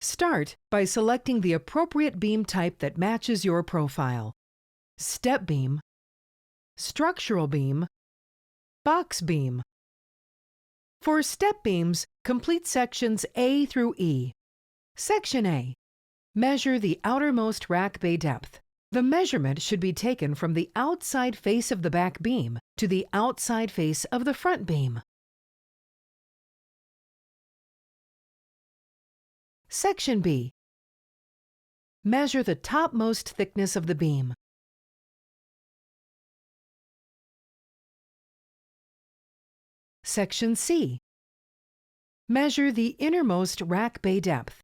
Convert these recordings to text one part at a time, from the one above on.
Start by selecting the appropriate beam type that matches your profile. Step beam, structural beam, box beam. For step beams, complete sections A through E. Section A. Measure the outermost rack bay depth. The measurement should be taken from the outside face of the back beam to the outside face of the front beam. Section B. Measure the topmost thickness of the beam. Section C. Measure the innermost rack bay depth.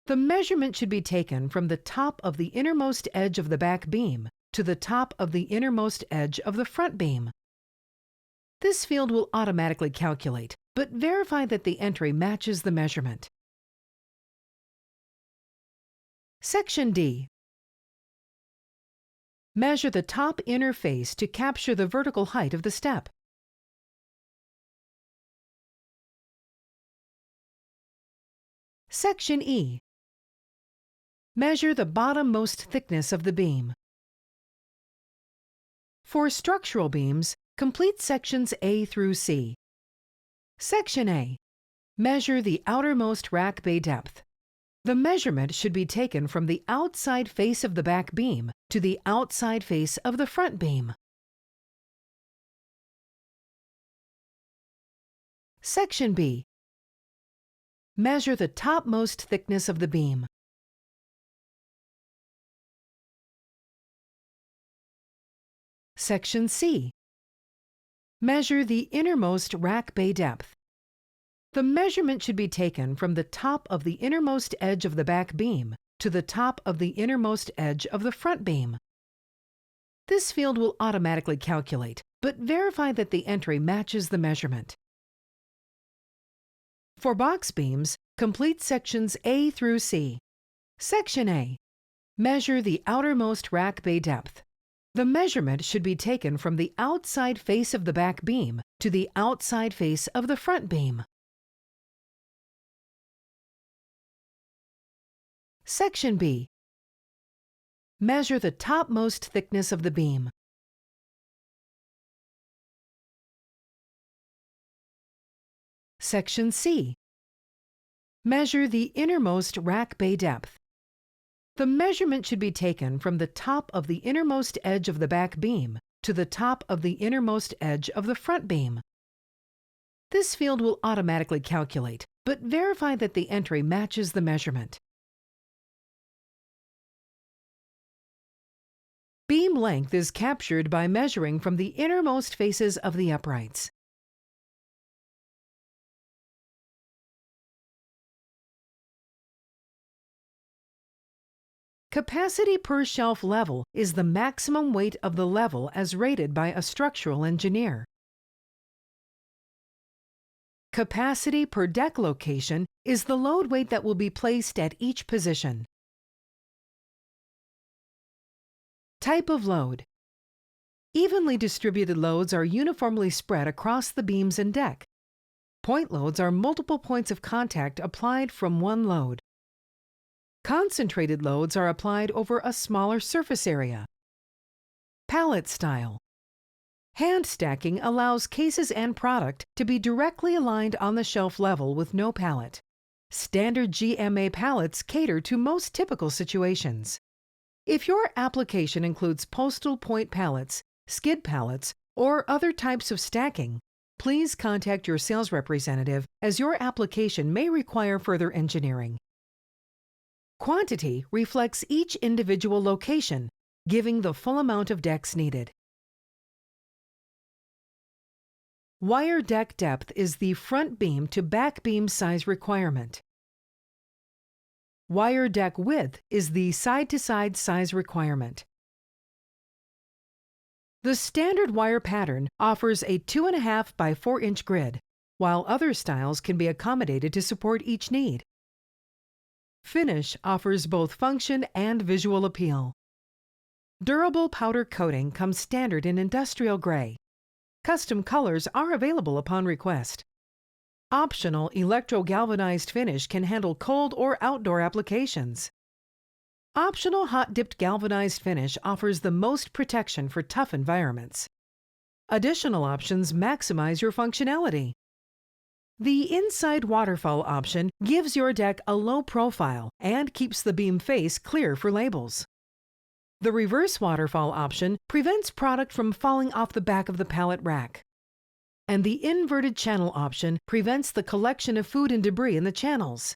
The measurement should be taken from the top of the innermost edge of the back beam to the top of the innermost edge of the front beam. This field will automatically calculate, but verify that the entry matches the measurement. Section D. Measure the top inner face to capture the vertical height of the step. Section E. Measure the bottommost thickness of the beam. For structural beams, complete sections A through C. Section A. Measure the outermost rack bay depth. The measurement should be taken from the outside face of the back beam to the outside face of the front beam. Section B. Measure the topmost thickness of the beam. Section C. Measure the innermost rack bay depth. The measurement should be taken from the top of the innermost edge of the back beam to the top of the innermost edge of the front beam. This field will automatically calculate, but verify that the entry matches the measurement. For box beams, complete sections A through C. Section A. Measure the outermost rack bay depth. The measurement should be taken from the outside face of the back beam to the outside face of the front beam. Section B. Measure the topmost thickness of the beam. Section C. Measure the innermost rack bay depth. The measurement should be taken from the top of the innermost edge of the back beam to the top of the innermost edge of the front beam. This field will automatically calculate, but verify that the entry matches the measurement. Beam length is captured by measuring from the innermost faces of the uprights. Capacity per shelf level is the maximum weight of the level as rated by a structural engineer. Capacity per deck location is the load weight that will be placed at each position. Type of load. Evenly distributed loads are uniformly spread across the beams and deck. Point loads are multiple points of contact applied from one load. Concentrated loads are applied over a smaller surface area. Pallet style. Hand stacking allows cases and product to be directly aligned on the shelf level with no pallet. Standard GMA pallets cater to most typical situations. If your application includes postal point pallets, skid pallets, or other types of stacking, please contact your sales representative as your application may require further engineering. Quantity reflects each individual location, giving the full amount of decks needed. Wire deck depth is the front beam to back beam size requirement. Wire deck width is the side-to-side size requirement. The standard wire pattern offers a 2.5 by 4 inch grid, while other styles can be accommodated to support each need. Finish offers both function and visual appeal. Durable powder coating comes standard in industrial gray. Custom colors are available upon request. Optional electro-galvanized finish can handle cold or outdoor applications. Optional hot-dipped galvanized finish offers the most protection for tough environments. Additional options maximize your functionality. The inside waterfall option gives your deck a low profile and keeps the beam face clear for labels. The reverse waterfall option prevents product from falling off the back of the pallet rack. And the inverted channel option prevents the collection of food and debris in the channels.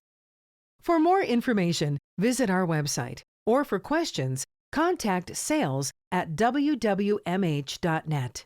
For more information, visit our website, or for questions, contact sales@wwmh.net.